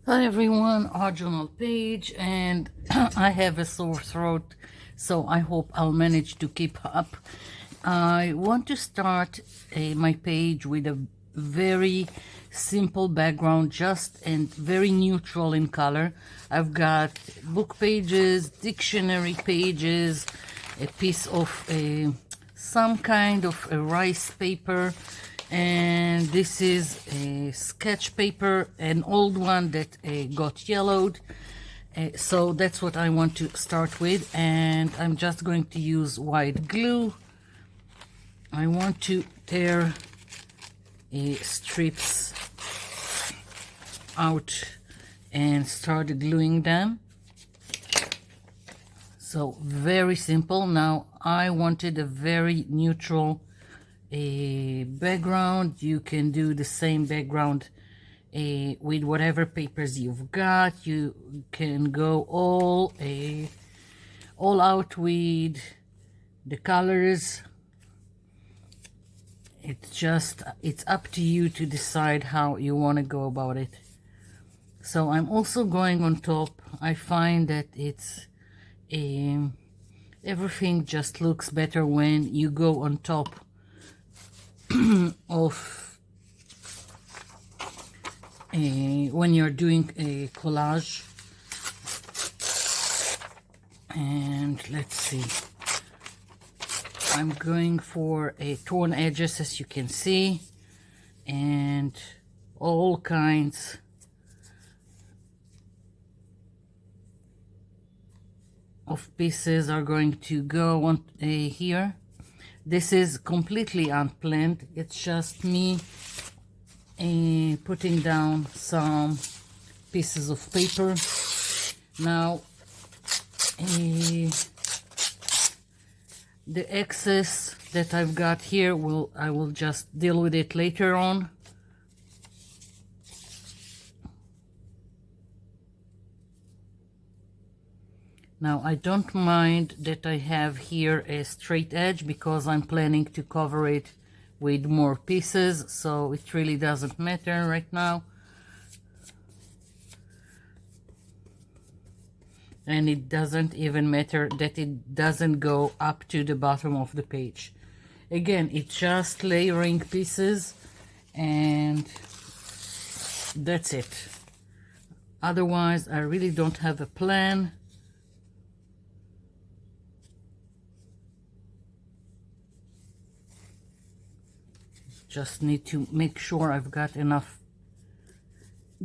Hi everyone, our journal page, and I have a sore throat, so I hope I'll manage to keep up. I want to start my page with a very simple background, just and very neutral in color. I've got book pages, dictionary pages, a piece of some kind of a rice paper, and this is a sketch paper, an old one that got yellowed. So that's what I want to start with, and I'm just going to use white glue. I want to tear strips out and start gluing them. So very simple. Now I wanted a very neutral background. You can do the same background with whatever papers you've got. You can go all out with the colors. It's up to you to decide how you want to go about it. So I'm also going on top. I find that it's everything just looks better when you go on top of when you're doing a collage. And let's see, I'm going for a torn edges, as you can see, and all kinds of pieces are going to go on here. This is completely unplanned. It's just me putting down some pieces of paper. Now the excess that I've got here, I will just deal with it later on. Now I don't mind that I have here a straight edge because I'm planning to cover it with more pieces, so it really doesn't matter right now. And it doesn't even matter that it doesn't go up to the bottom of the page. Again, it's just layering pieces, and that's it. Otherwise, I really don't have a plan. Just need to make sure I've got enough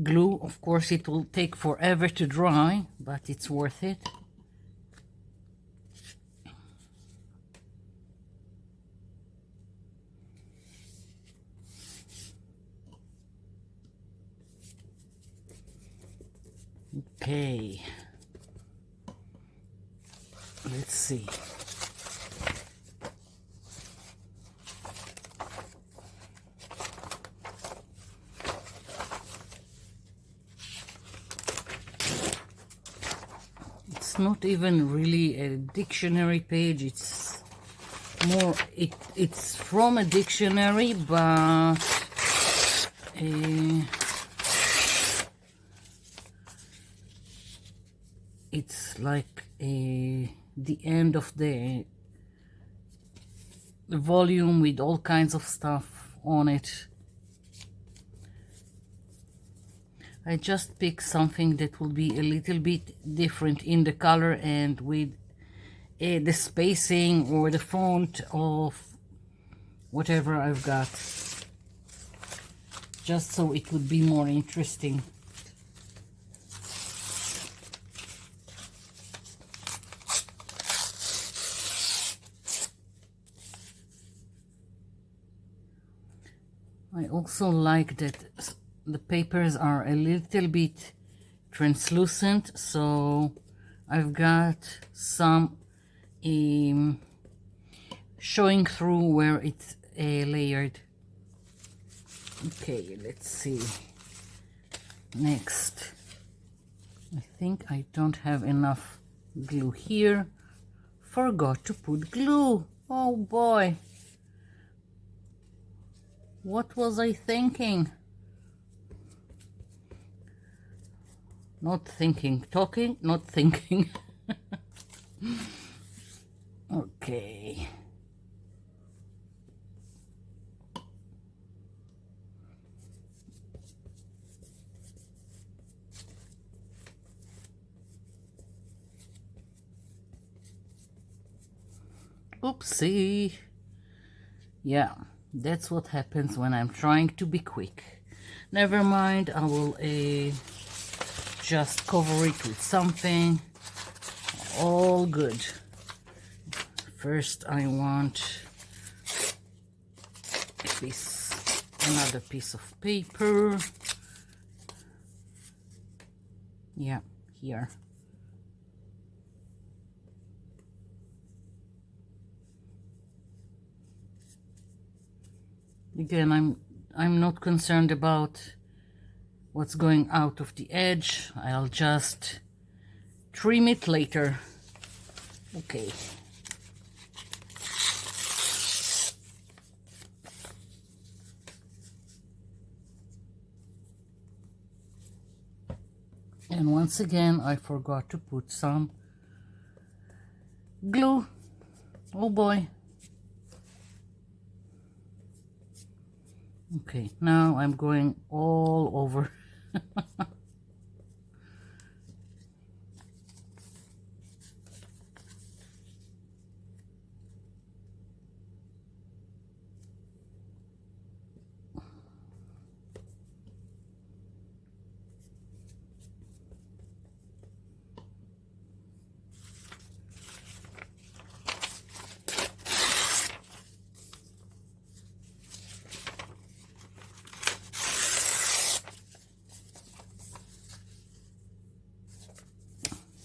glue. Of course, it will take forever to dry, but it's worth it. Okay, let's see. It's not even really a dictionary page. It's more, it's from a dictionary, but it's like the end of the volume with all kinds of stuff on it. I just picked something that will be a little bit different in the color and with the spacing or the font of whatever I've got, just so it would be more interesting. I also like that the papers are a little bit translucent, so I've got some showing through where it's layered. Okay, let's see. Next, I think I don't have enough glue here. Forgot to put glue. Oh boy. What was I thinking? Not thinking, talking, not thinking. Okay. Oopsie. Yeah, that's what happens when I'm trying to be quick. Never mind, I will just cover it with something. All good. First I want another piece of paper. Yeah, here. Again, I'm not concerned about what's going out of the edge. I'll just trim it later. Okay. And once again, I forgot to put some glue. Oh boy. Okay, now I'm going all over.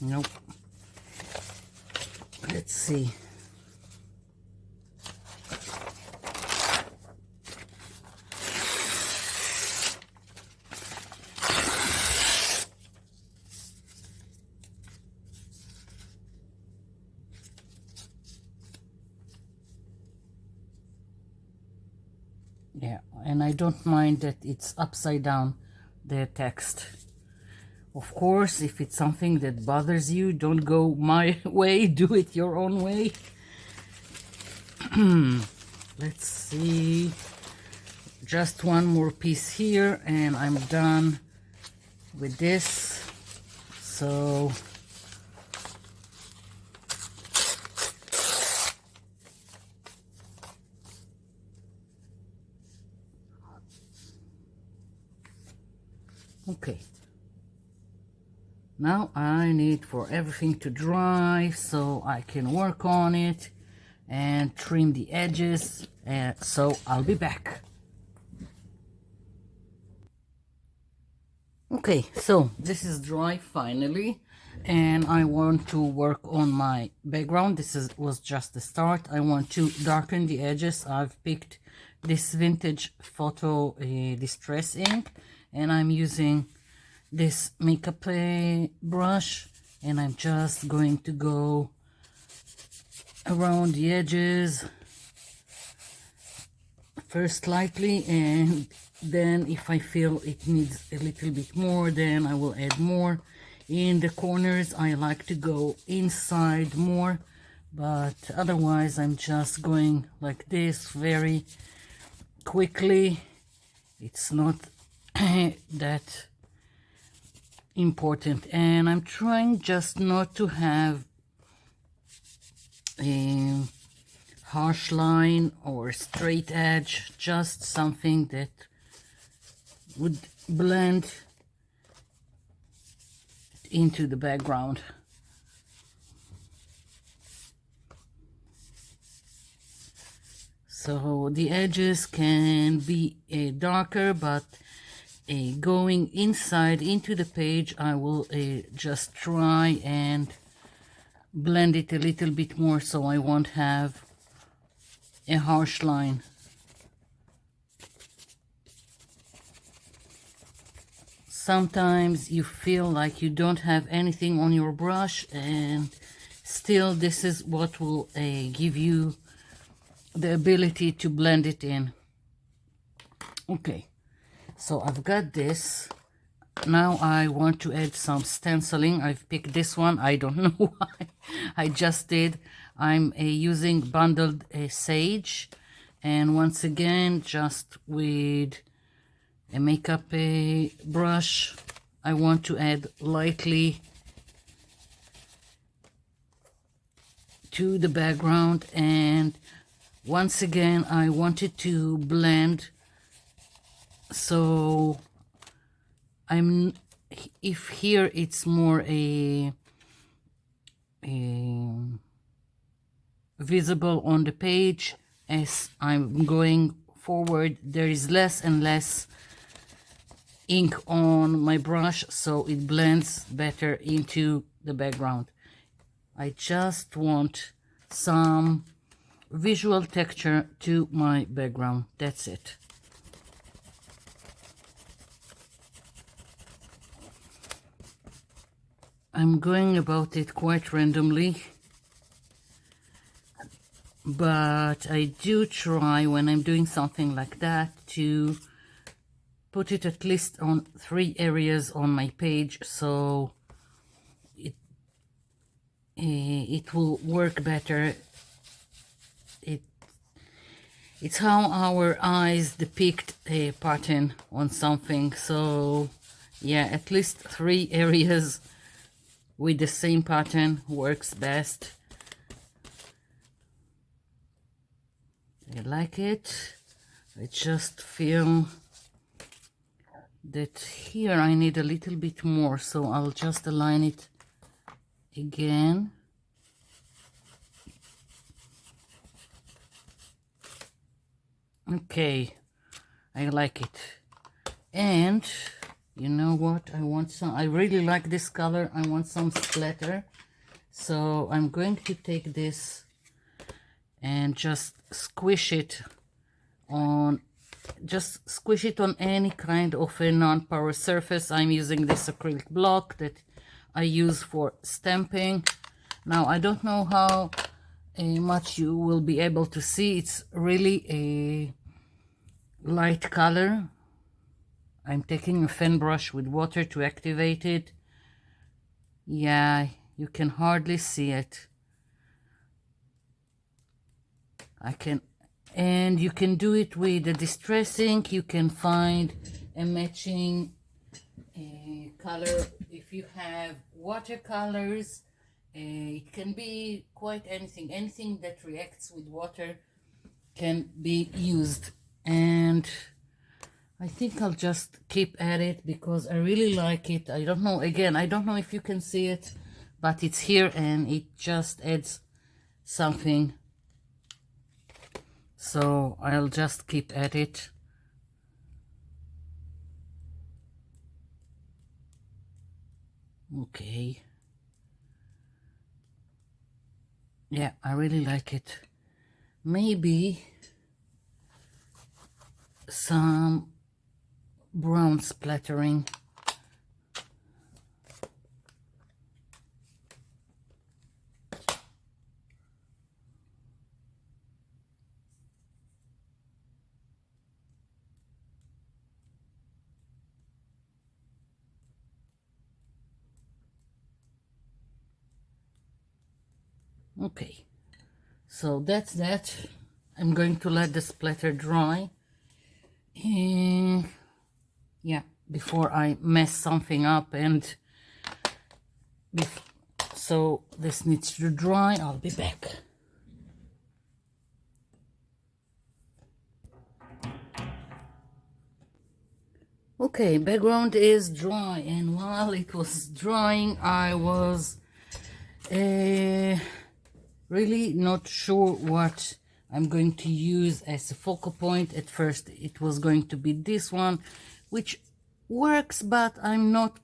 Nope. Let's see. Yeah, and I don't mind that it's upside down, the text. Of course, if it's something that bothers you, don't go my way, do it your own way. Let's see. Just one more piece here and I'm done with this. So okay. Now I need for everything to dry so I can work on it and trim the edges, and so I'll be back. Okay, so this is dry finally, and I want to work on my background. Was just the start. I want to darken the edges. I've picked this vintage photo distress ink, and I'm using this makeup brush, and I'm just going to go around the edges first lightly, and then if I feel it needs a little bit more, then I will add more. In the corners I like to go inside more, but otherwise I'm just going like this very quickly. It's not that important, and I'm trying just not to have a harsh line or straight edge, just something that would blend into the background. So the edges can be darker, but going inside into the page, I will just try and blend it a little bit more so I won't have a harsh line. Sometimes you feel like you don't have anything on your brush, and still this is what will give you the ability to blend it in. Okay. So I've got this. Now I want to add some stenciling. I've picked this one. I don't know why. I just did. I'm using bundled sage. And once again, just with a makeup brush, I want to add lightly to the background. And once again, I wanted to blend, so if here it's more a visible on the page, as I'm going forward, there is less and less ink on my brush, so it blends better into the background. I just want some visual texture to my background. That's it. I'm going about it quite randomly, but I do try when I'm doing something like that to put it at least on 3 areas on my page, so it will work better. It's how our eyes depict a pattern on something, so yeah, at least 3 areas with the same pattern works best. I like it. I just feel that here I need a little bit more, so I'll just align it again. Okay, I like it. And you know what, I really like this color. I want some splatter, so I'm going to take this and just squish it on any kind of a non-porous surface. I'm using this acrylic block that I use for stamping. Now I don't know how much you will be able to see. It's really a light color. I'm taking a fan brush with water to activate it. Yeah, you can hardly see it. And you can do it with a distress ink. You can find a matching color if you have watercolors. It can be quite anything that reacts with water can be used. And I think I'll just keep at it because I really like it. I don't know, again, I don't know if you can see it, but it's here and it just adds something. So I'll just keep at it. Okay. Yeah, I really like it. Maybe some brown splattering. Okay, so that's that. I'm going to let the splatter dry. And yeah, before I mess something up, and so this needs to dry. I'll be back. Okay, background is dry, and while it was drying I was really not sure what I'm going to use as a focal point. At first it was going to be this one, which works, but I'm not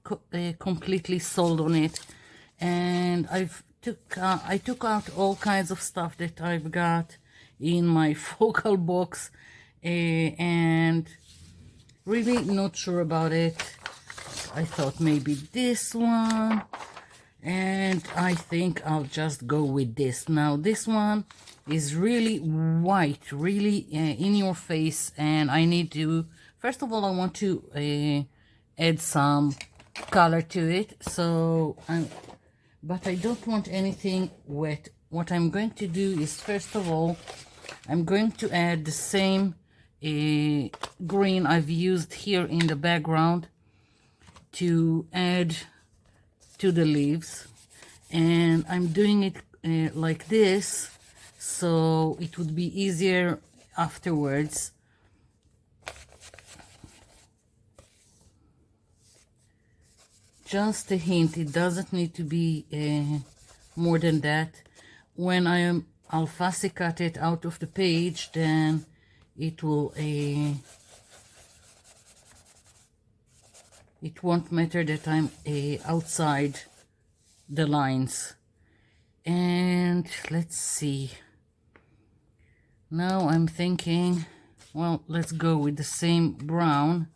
completely sold on it. And I took out all kinds of stuff that I've got in my focal box, and really not sure about it. I thought maybe this one, and I think I'll just go with this. Now this one is really white, really in your face, and I need to, first of all, I want to add some color to it. So but I don't want anything wet. What I'm going to do is, first of all, I'm going to add the same green I've used here in the background to add to the leaves, and I'm doing it like this so it would be easier afterwards. Just a hint, it doesn't need to be more than that. When I'll fussy cut it out of the page, then it will it won't matter that I'm outside the lines. And let's see, now I'm thinking, well, let's go with the same brown.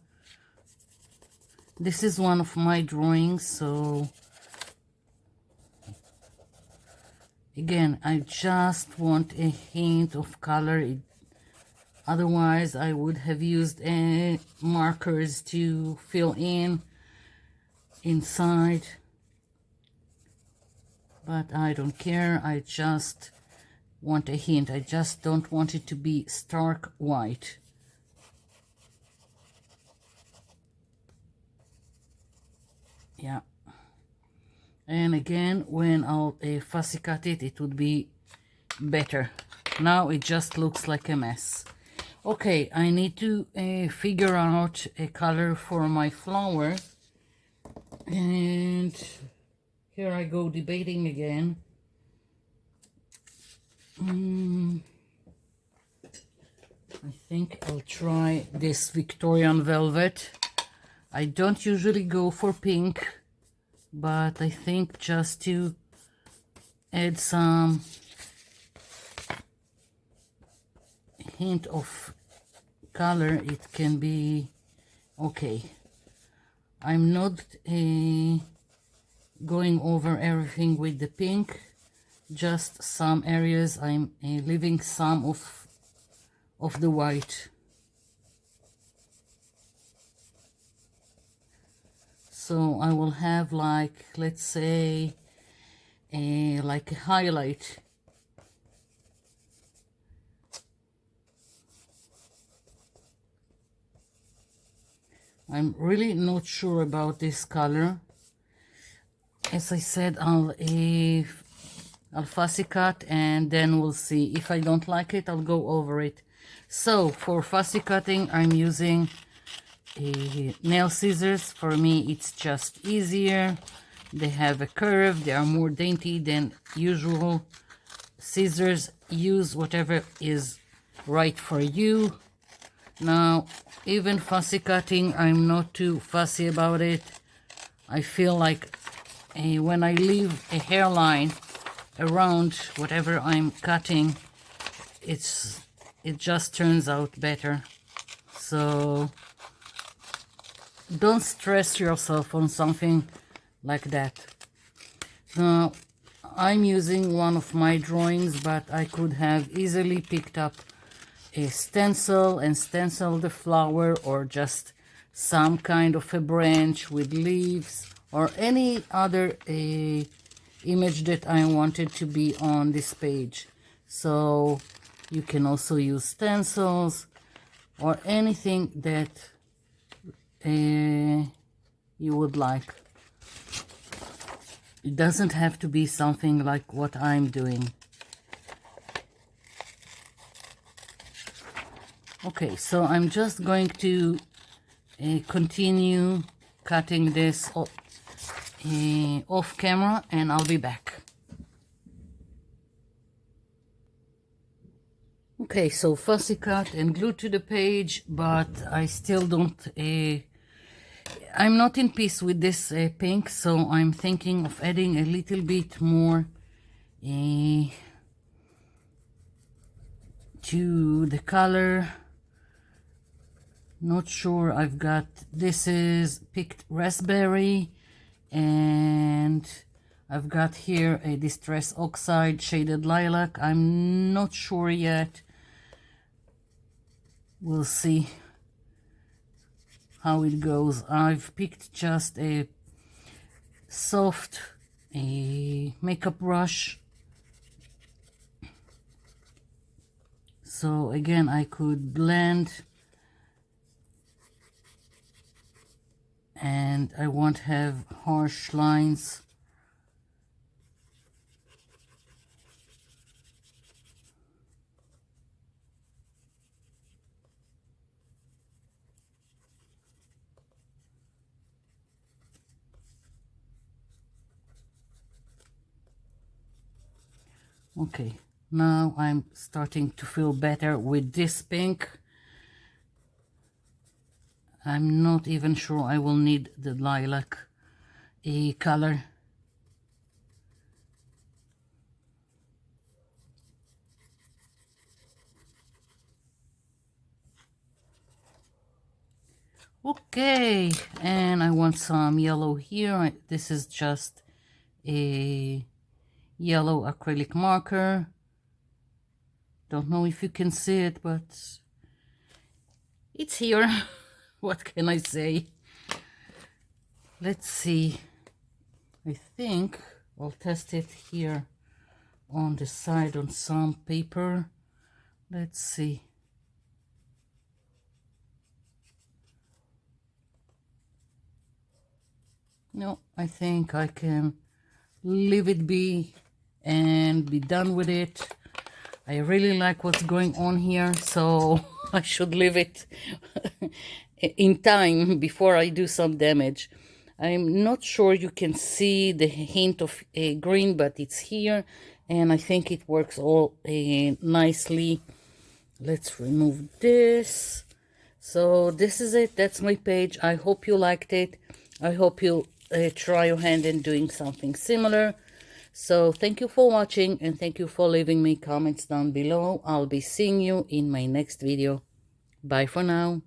This is one of my drawings, so again, I just want a hint of color. Otherwise, I would have used markers to fill in inside. But I don't care. I just want a hint. I just don't want it to be stark white. Yeah. And again, when I'll fussy cut it, it would be better. Now it just looks like a mess. Okay, I need to figure out a color for my flower. And here I go debating again. I think I'll try this Victorian velvet. I don't usually go for pink, but I think just to add some hint of color, it can be okay. I'm not going over everything with the pink, just some areas I'm leaving some of the white. So I will have, like, let's say like a highlight. I'm really not sure about this color. As I said, I'll fussy cut and then we'll see. If I don't like it, I'll go over it. So for fussy cutting, I'm using nail scissors. For me, it's just easier. They have a curve. They are more dainty than usual scissors. Use whatever is right for you. Now, even fussy cutting, I'm not too fussy about it. I feel like when I leave a hairline around whatever I'm cutting, it just turns out better. So don't stress yourself on something like that. Now, I'm using one of my drawings, but I could have easily picked up a stencil and stencil the flower, or just some kind of a branch with leaves, or any other image that I wanted to be on this page. So you can also use stencils or anything that you would like. It doesn't have to be something like what I'm doing. Okay, so I'm just going to continue cutting this off camera, and I'll be back. Okay, so fussy cut and glued to the page, but I still don't I'm not in peace with this pink, so I'm thinking of adding a little bit more to the color. Not sure. I've got, this is picked raspberry, and I've got here a distress oxide shaded lilac. I'm not sure yet. We'll see. how it goes. I've picked just a soft makeup brush, so again I could blend and I won't have harsh lines. Okay, now I'm starting to feel better with this pink. I'm not even sure I will need the lilac color. Okay, and I want some yellow here. This is just a yellow acrylic marker. Don't know if you can see it, but it's here. What can I say? Let's see. I think I'll test it here on the side on some paper. Let's see. No, I think I can leave it be and be done with it. I really like what's going on here, so I should leave it in time before I do some damage. I'm not sure you can see the hint of green, but it's here, and I think it works all nicely. Let's remove this. So this is it. That's my page. I hope you liked it. I hope you try your hand in doing something similar. So thank you for watching, and thank you for leaving me comments down below. I'll be seeing you in my next video. Bye for now.